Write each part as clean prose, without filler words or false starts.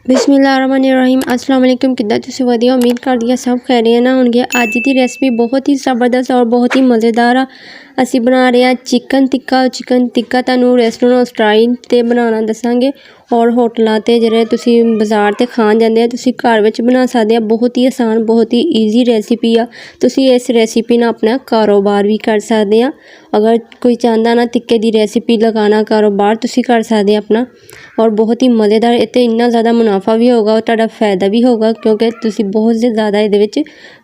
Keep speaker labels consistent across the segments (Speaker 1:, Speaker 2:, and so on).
Speaker 1: ਬਿਸਮਿਲ੍ਲਾਹਿਰਰਹਿਮਾਨਿਰਰਹੀਮ अस्सलाम वालेकुम। किद्दां तुसीं वधिया उम्मीद करदी सब खैरियत ना होणगे। अज दी रेसिपी बहुत ही ज़बरदस्त और बहुत ही मज़ेदार असीं बना रहे हैं चिकन टिक्का तुहानूं रेस्टोरेंट स्टाइल ते बनाना दसांगे और होटलों ते जिहड़े तुसीं बाज़ार ते खाण जांदे आ तुसीं घर विच बना सकदे आ। बहुत ही आसान बहुत ही ईजी रेसिपी आ। तुसीं इस रेसिपी नाल अपना कारोबार भी कर सकदे आ। अगर कोई चाहता ना टिक्के की रेसिपी लगाना कारोबार तुसीं कर सकदे अपना और बहुत ही मज़ेदार इत्ते इन्ना ज़्यादा मुनाफा भी होगा और तुहाडा फायदा भी होगा क्योंकि तुसीं बहुत ज़्यादा इहदे विच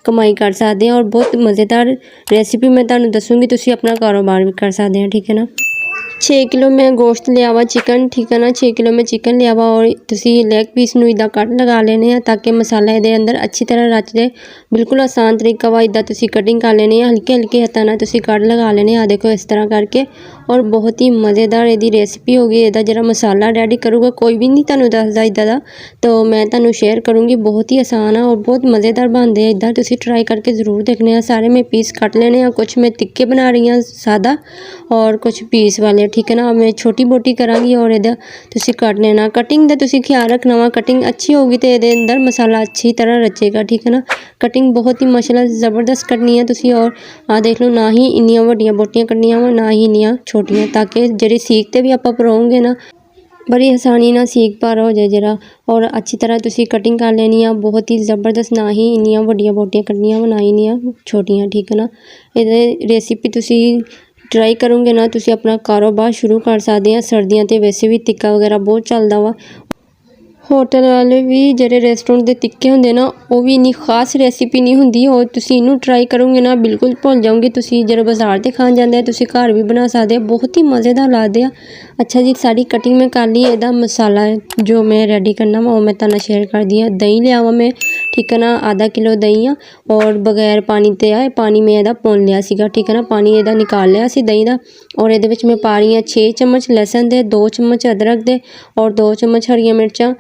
Speaker 1: कमाई कर सकदे और बहुत मज़ेदार रेसिपी मैं तुहानूं दसूँगी। तुसीं अपना कारोबार भी कर सकदे हैं, ठीक है ना। 6 किलो मैं गोश्त लिया वा चिकन, ठीक है ना। 6 किलो मैं चिकन लिया वा और तुसीं लेग पीस नूं इदां कट लगा लेने आ ताकि मसाला इहदे अंदर अच्छी तरह रच जाए। बिल्कुल आसान तरीका वा इदां तुसीं कटिंग कर लेनी है। हल्के हल्के हत्थां नाल तुसीं कट लगा लेने आ, देखो इस तरह करके। और बहुत ही मज़ेदार इहदी रेसिपी होगी। इहदा जिहड़ा मसाला रेडी करूगा कोई भी नहीं तुहानूं दसदा इदां दा, तो मैं तुहानूं शेयर करूँगी। बहुत ही आसान है और बहुत मज़ेदार बनदे आ। इदां तुसीं ट्राई करके ज़रूर देखने आ। सारे मैं पीस कट लेने आ, कुछ मैं तिक्के बना रही हूँ सादा और कुछ पीस वाले, ठीक है ना। मैं छोटी मोटी करांगी और इहदा तुसीं कट लेना। कटिंग दा तुसीं ख्याल रखना वा, कटिंग अच्छी होगी तो इहदे अंदर मसाला अच्छी तरह रचेगा, ठीक है ना। कटिंग बहुत ही माशाल्लाह ज़बरदस्त करनी है तुसीं और आ देख लो, ना ही इन्नियां वड्डियां बोटियां करनियां वा ना ही इन्नियां छोटियां, ताकि जिहड़ी सीख ते भी आपां परोंगे ना बड़ी आसानी नाल सीख पार हो जाए जरा। और अच्छी तरह तुसीं कटिंग कर लेनी आ बहुत ही ज़बरदस्त, ना ही इन्नियां वड्डियां बोटियां करनियां वा ना ही इन्नियां छोटियां, ठीक है ना। इहदे रेसिपी तुसीं ट्राई करोगे ना तुसीं अपना कारोबार शुरू कर सकदे आ। सर्दियां ते वैसे भी टिक्का वगैरह बहुत चलदा वा। होटल वाले भी ਜਿਹੜੇ रेस्टोरेंट ਦੇ ਟਿੱਕੇ ਹੁੰਦੇ ਨਾ ਉਹ ਵੀ ਇੰਨੀ ਖਾਸ ਰੈਸਿਪੀ ਨਹੀਂ ਹੁੰਦੀ। और ਤੁਸੀਂ ਇਹਨੂੰ ਟਰਾਈ ਕਰੋਗੇ ਨਾ ਬਿਲਕੁਲ ਭੁੱਲ ਜਾਓਗੇ। ਤੁਸੀਂ ਜਿਹੜੇ ਬਾਜ਼ਾਰ ਤੇ ਖਾਣ ਜਾਂਦੇ ਆ ਤੁਸੀਂ ਘਰ ਵੀ ਬਣਾ ਸਕਦੇ ਆ, ਬਹੁਤ ਹੀ ਮਜ਼ੇਦਾਰ ਲੱਗਦੇ ਆ। अच्छा जी, सारी कटिंग में कर ली। ਇਹਦਾ मसाला जो मैं रेडी करना वा वो मैं तुहानूं शेयर करदी आ। दही लिया वा मैं, ठीक है ना, आधा किलो दही आ और बगैर पानी ते आ पानी मैं ਇਹਦਾ ਪੁੰਨ ਲਿਆ ਸੀਗਾ, ठीक है ना। पानी ਇਹਦਾ निकाल लिया ਸੀ दही ਦਾ। और ਇਹਦੇ ਵਿੱਚ मैं पा रही हाँ 6 चम्मच लहसुन ਦੇ, 2 चम्मच अदरक ਦੇ और 2 चम्मच हरियां मिर्चां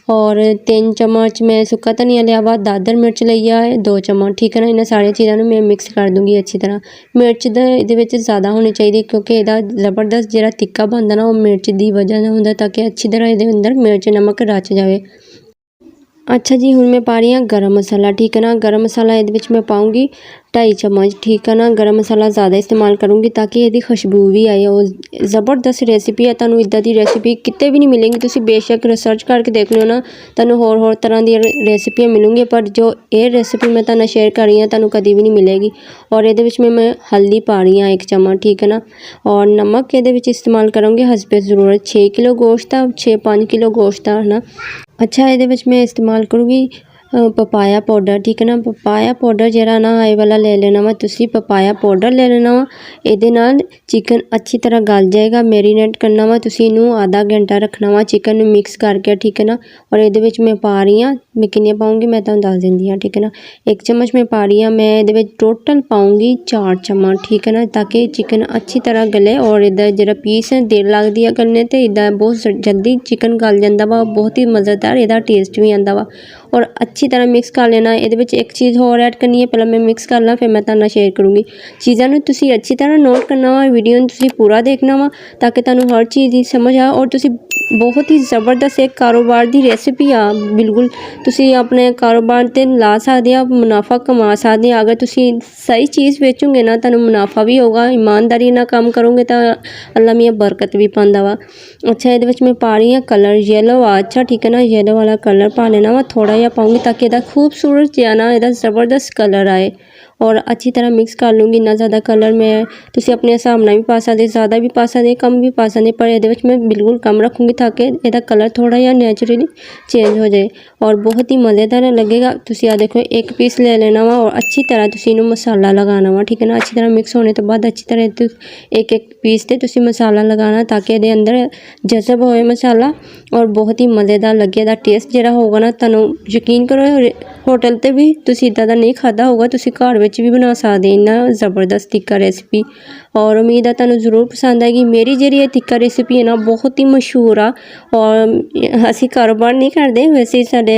Speaker 1: और 3 चम्मच मैं सुक्का धनिया लिया वा, दादर मिर्च ਲਈ ਆ 2 चम्मच, ठीक है ना। ਇਹਨਾਂ ਸਾਰੀਆਂ ਚੀਜ਼ਾਂ ਨੂੰ मैं मिक्स कर दूँगी अच्छी तरह। मिर्च ਦਾ ਇਹਦੇ ਵਿੱਚ ज़्यादा होनी चाहिए क्योंकि ਇਹਦਾ ज़बरदस्त ਜਿਹੜਾ ਟਿੱਕਾ ਬਣਦਾ ना वो मिर्च की वजह से ਹੁੰਦਾ, ताकि अच्छी तरह ਇਹਦੇ अंदर मिर्च नमक रच जाए। अच्छा जी, हुण मैं पा रही हाँ गरम मसाला, ठीक है ना। गरम मसाला ਇਹਦੇ ਵਿੱਚ मैं पाऊँगी 2.5 चम्मच, ठीक है ना। गरम मसाला ज़्यादा इस्तेमाल करूँगी ताकि ਇਹਦੀ खुशबू भी आए। और ज़बरदस्त रेसिपी है, ਤੁਹਾਨੂੰ ਇੱਦਾਂ ਦੀ रेसिपी किते भी नहीं मिलेंगी। ਤੁਸੀਂ बेशक रिसर्च करके देख लियो ना, ਤੁਹਾਨੂੰ ਹੋਰ तरह दी रेसिपियाँ मिलूँगी, पर जो ये रेसिपी मैं ਤੁਹਾਨੂੰ शेयर कर रही हाँ ਤੁਹਾਨੂੰ कभी भी नहीं मिलेगी। और ਇਹਦੇ ਵਿੱਚ मैं हल्दी पा रही हाँ 1 चम्मच, ठीक है ना। और नमक ਇਹਦੇ ਵਿੱਚ इस्तेमाल करूँगी हसबे ज़रूरत। 6 किलो गोश्त आ, 5 किलो गोश्त आ ना। अच्छा, ਇਹਦੇ ਵਿੱਚ मैं इस्तेमाल करूँगी पपाया पाउडर, ठीक है ना। पपाया पाउडर ਜਿਹੜਾ ना ਇਹ वाला ले लेना वा तुसी। पपाया पाउडर ले लेना वा। ਇਹਦੇ ਨਾਲ चिकन अच्छी तरह गल जाएगा। मैरीनेट करना वा तुसी ਇਹਨੂੰ आधा घंटा रखना वा चिकन ਨੂੰ मिक्स करके, ठीक है ना। और ਇਹਦੇ ਵਿੱਚ मैं पा रही हाँ, मैं किन्नियां पाऊँगी मैं ਤੁਹਾਨੂੰ ਦੱਸ ਦਿੰਦੀ ਹਾਂ, ठीक है ना। 1 चम्मच मैं पा रही हाँ। मैं ਇਹਦੇ ਵਿੱਚ टोटल पाऊँगी 4 चम्मच, ठीक है ना, ताकि चिकन अच्छी तरह गले। और ਇਹਦਾ ਜਿਹੜਾ पीस है देर लगती है गलने ते इदा बहुत जल्दी चिकन गल जाता वा। बहुत ही मज़ेदार ਇਹਦਾ टेस्ट भी आता वा। और अच्छी तरह मिक्स कर लेना। ਇਹਦੇ ਵਿੱਚ एक चीज़ होर ऐड करनी है, पहले मैं मिक्स कर ਲਾਂ फिर मैं ਤੁਹਾਨੂੰ शेयर करूँगी। चीज़ों ਨੂੰ ਤੁਸੀਂ अच्छी तरह नोट करना वा, वीडियो ਨੂੰ ਤੁਸੀਂ पूरा देखना वा ताकि ਤੁਹਾਨੂੰ हर चीज़ की समझ आ। और ਤੁਸੀਂ बहुत ही ज़बरदस्त एक कारोबार की रेसिपी आ। बिल्कुल ਤੁਸੀਂ अपने कारोबार ਤੇ ਲਾ ਸਕਦੇ ਆ, मुनाफा कमा ਸਕਦੇ ਆ। अगर ਤੁਸੀਂ सही चीज़ बेचोगे ना ਤੁਹਾਨੂੰ मुनाफा भी होगा। ईमानदारी ਨਾਲ काम करोगे तो अल्लाह मियाँ बरकत भी पांदा वा। अच्छा, ਇਹਦੇ ਵਿੱਚ मैं पा रही हाँ कलर येलो आ, अच्छा, ठीक है ना। येलो वाला कलर पा लेना वा, थोड़ा जिहा पाऊँगी ताकि ਇਹਦਾ खूबसूरत जिहा ना ਇਹਦਾ ज़बरदस्त कलर आए। और अच्छी तरह मिक्स कर लूँगी। इन्ना ज़्यादा कलर मैं तुसी अपने हिसाब नाल भी पा सकदे, ज़्यादा भी पा सकदे, कम भी पा सकदे, पर ਇਹਦੇ ਵਿੱਚ मैं बिल्कुल कम रखूँगी ताकि ਇਹਦਾ कलर थोड़ा जिहा नेचुरली चेंज हो जाए और बहुत ही मज़ेदार लगेगा। तुसी आ देखो एक पीस ले लेना वा और अच्छी तरह तुसी इनू मसाला लगाना वा, ठीक है ना। अच्छी तरह मिक्स होने तो बाद अच्छी तरह एक एक पीस ते तुसी मसाला लगाना ताकि ਇਹਦੇ अंदर जज़ब होए मसाला और बहुत ही मज़ेदार लगे। ਇਹਦਾ टेस्ट ਜਿਹੜਾ ਹੋਊਗਾ ਨਾ ਤੁਹਾਨੂੰ यकीन करो होटल ते भी तुसी इदां दा नहीं खादा होगा, तुसी घर विच भी बना सकदे इन्ना ज़बरदस्त टिक्का रेसिपी। और उम्मीद है तुहानूं ज़रूर पसंद आएगी। मेरी ਜਿਹੜੀ ਇਹ टिक्का रेसिपी है ना बहुत ही मशहूर आ और असीं कारोबार नहीं करदे, वैसे साडे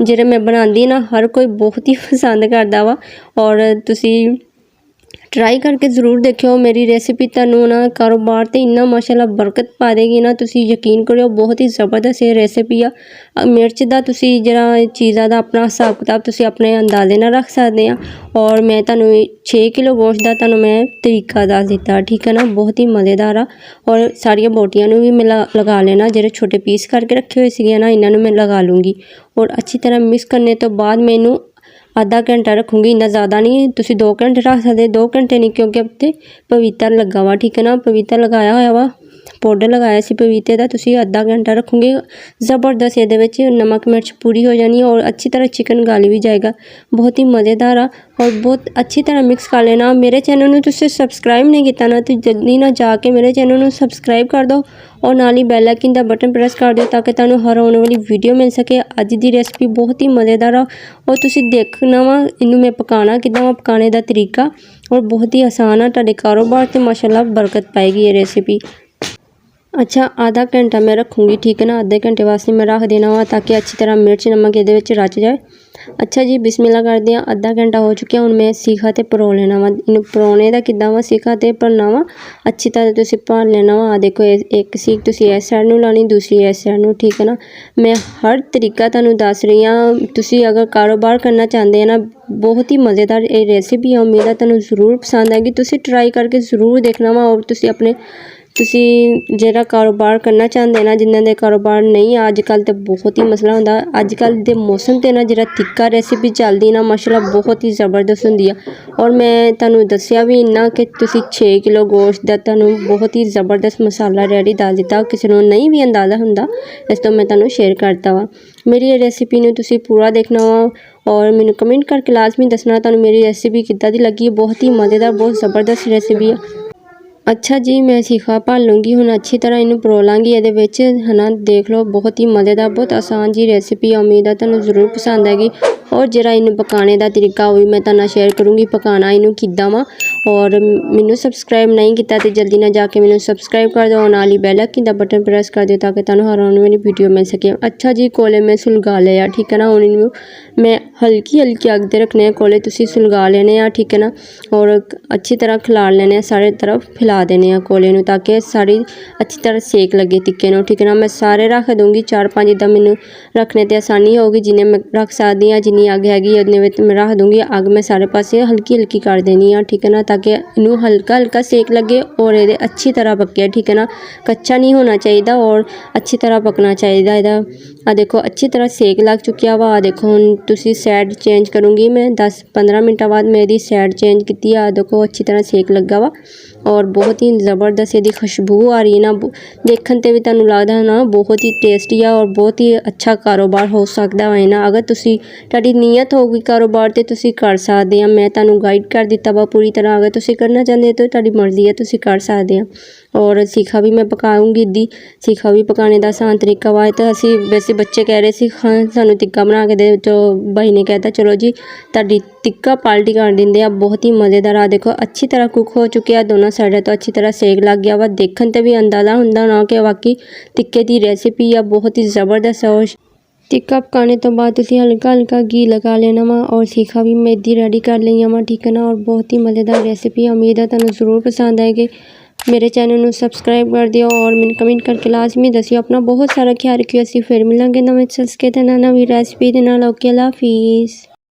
Speaker 1: ਜਿਹੜੇ मैं बनांदी ना हर कोई बहुत ही पसंद करदा वा। और तुसी ट्राई करके ज़रूर देखियो। मेरी रेसिपी तुहानू ना कारोबार ते इन्ना माशाअल्लाह बरकत पा देगी ना, तुसी यकीन करो बहुत ही ज़बरदस्त ये रेसिपी आ। मिर्च दा तुसी जरा चीज़ां दा अपना हिसाब किताब तुसी अपने अंदाजे नाल रख सकदे आ। और मैं तुहानू 6 किलो गोश्त दा तुहानू मैं तरीका दस दिता, ठीक है ना। बहुत ही मज़ेदार आ। और सारियां बोटियां नू भी मैं लगा लेना, जेह्ड़े छोटे पीस करके रखे हुए सीगे ना, इन्हां नू मैं लगा लूँगी। और अच्छी तरह मिक्स करने तो बाद मैं इनू आधा घंटा रखूँगी, इन्ना ज़्यादा नहीं। तुसी 2 घंटे रख सकदे, 2 घंटे नहीं क्योंकि उत्ते पवित्र लगा वा, ठीक है ना। पवित्र लगाया होया वा, पाउडर लगाया सी पपीते दा। तुसी आधा घंटा रखोगे, ज़बरदस्त इहदे विच नमक मिर्च पूरी हो जानी है और अच्छी तरह चिकन गल भी जाएगा। बहुत ही मज़ेदार आ। और बहुत अच्छी तरह मिक्स कर लेना। मेरे चैनल नू तुसी सब्सक्राइब नहीं किया ना, तो जल्दी ना जाके मेरे चैनल नू सब्सक्राइब कर दो और नाल ही बैल आइकन दा बटन प्रेस कर दो, ताकि तुहानू हर आने वाली वीडियो मिल सके। अज दी रेसिपी बहुत ही मज़ेदार आ और तुसी देखना वा इनू मैं पकाना किद्दां वा, पकाने दा तरीका और बहुत ही आसान आ। तुहाडे कारोबार ते माशाअल्लाह बरकत पाएगी ये रेसिपी। अच्छा, आधा घंटा मैं रखूँगी, ठीक है ना। आधे घंटे वास्ते मैं रख देना वा, ताकि अच्छी तरह मिर्च नमक इहदे विच रच जाए। अच्छा जी, बिस्मिल्लाह करदे आं। आधा घंटा हो चुकिया, हुण मैं सीखा ते परो लेना वा। इनू परोने दा किद्दां वा, सीखा ते भरना वा। अच्छी तरह तुसी भर लेना वा। आ देखो, एक सीख तुसी इस साइड नू लानी, दूसरी इस साइड नू, ठीक है ना। मैं हर तरीका तुहानू दस रही आं। तुसी अगर कारोबार करना चाहते हैं ना, बहुत ही मज़ेदार ये रेसिपी है। उम्मीद है तुहानू ज़रूर पसंद आएगी। तुसी ट्राई करके ज़रूर देखना वा। और तुसी अपने तुसी जेह्ड़ा कारोबार करना चाहते ना, जिन्हां दे कारोबार नहीं, अजकल तो बहुत ही मसला होंदा। अजकल दे मौसम ते ना जेह्ड़ा तिक्का रेसिपी चलदी ना, माशाअल्लाह बहुत ही ज़बरदस्त होंदी आ। और मैं तुहानू दस्सिया भी इन्ना कि तुसी 6 किलो गोश्त दा तुहानू बहुत ही ज़बरदस्त मसाला रेडी दस दिता। किसी नू नहीं भी अंदाज़ा हुंदा, इस तो मैं तुहानू शेयर करता वा। मेरी ये रेसिपी नू तुसी पूरा देखना वा और मैनू कमेंट करके लाजमी दसना तुहानू मेरी रेसिपी किद्दां दी लगी। बहुत ही मज़ेदार, बहुत ज़बरदस्त रेसिपी है। अच्छा जी, मैं सीखा भर लूँगी, हुण अच्छी तरह इनू परो लांगी इहदे विच, है ना। देख लो, बहुत ही मज़ेदार, बहुत आसान जी रेसिपी है। उम्मीद है तुहानू ज़रूर पसंद आएगी। और जेह्ड़ा इनू पकाने दा तरीका वो भी मैं तुहाडे नाल शेयर करूँगी, पकाना इनू किद्दां वा। और मैनू सब्सक्राइब नहीं किया तो जल्दी ना जाके मैनू सब्सक्राइब कर दो और नाल ही बैल आइकन दा बटन प्रेस कर दो, ताकि तुहानू हर आने वाली वीडियो मिल सके। अच्छा जी, कोले मैं सुलगा लिया, ठीक है ना। हुण इनू मैं हल्की हल्की अग ते रखने कोले तुसी सुलगा लेने आ, ठीक है ना। और अच्छी तरह खिलार लेने, सारे तरफ फैला देने आ कोले नू, ताकि सारी अच्छी तरह सेक लगे तिक्के नू, ठीक है ना। मैं सारे रख दूँगी 4-5, जिद्दां मैनू रखने ते आसानी होगी, जिन्ने मैं रख सकदी आं। जिन्नी अग हैगी उन्ने विच मैं रख दूँगी। अग मैं सारे पासे हल्की हल्की कर देनी आ, ठीक है ना, ताकि इनू हल्का हल्का सेक लगे और ये अच्छी तरह पके, ठीक है ना। कच्चा नहीं होना चाहिए और अच्छी तरह पकना चाहिए इहदा। आ देखो, अच्छी तरह सेक लग चुकिया वा। आ देखो, हुण तुसी साइड चेंज करूँगी मैं 10-15 मिनटां बाद मैं इहदी साइड चेंज की। आ देखो, अच्छी तरह सेक लगा वा और बहुत ही ज़बरदस्त इहदी खुशबू आ रही है ना। देखण ते भी तुहानू लगदा ना बहुत ही टेस्टी आ और बहुत ही अच्छा कारोबार हो सकदा है ना। अगर तुसी तुहाडी नीयत होगी कारोबार ते तुसी कर सकदे आ। मैं तुहानू गाइड कर दिता वा पूरी तरह। अगर तुसी करना चाहते तो तुहाडी मर्ज़ी है, तुसी कर सकदे आ। और सीखा भी मैं पकाऊँगी इदी, सीखा भी पकाने का आसान तरीका वा। तो असी वैसे बच्चे कह रहे सी हाँ सानू टिक्का बना के दे, तो भाई ने कहता चलो जी तुहाडी टिक्का पार्टी कर देंगे आ। बहुत ही मज़ेदार। आ देखो, अच्छी तरह कुक हो चुके हैं दोनों साइडों तो अच्छी तरह सेक लग गया वा। देखने ते भी अंदाज़ा हुंदा ना कि वाकई टिक्के की रेसिपी आ, बहुत ही ज़बरदस्त है। और टिक्का पकाने तो बाद तुसी हल्का हल्का घी लगा लेना वा। और सीखा भी मैं इदी रेडी कर ली वा, ठीक है ना। और बहुत ही मज़ेदार रेसिपी, उम्मीद है तुहानू ज़रूर पसंद आएगी। मेरे चैनल नू सब्सक्राइब कर दियो और मैनू कमेंट करके लाजमी दसियो। अपना बहुत सारा ख्याल रखियो। असीं फिर मिलांगे नवें चस्के ते नवीं रेसिपी दे नाल। ओके, अल्लाह हाफिज़।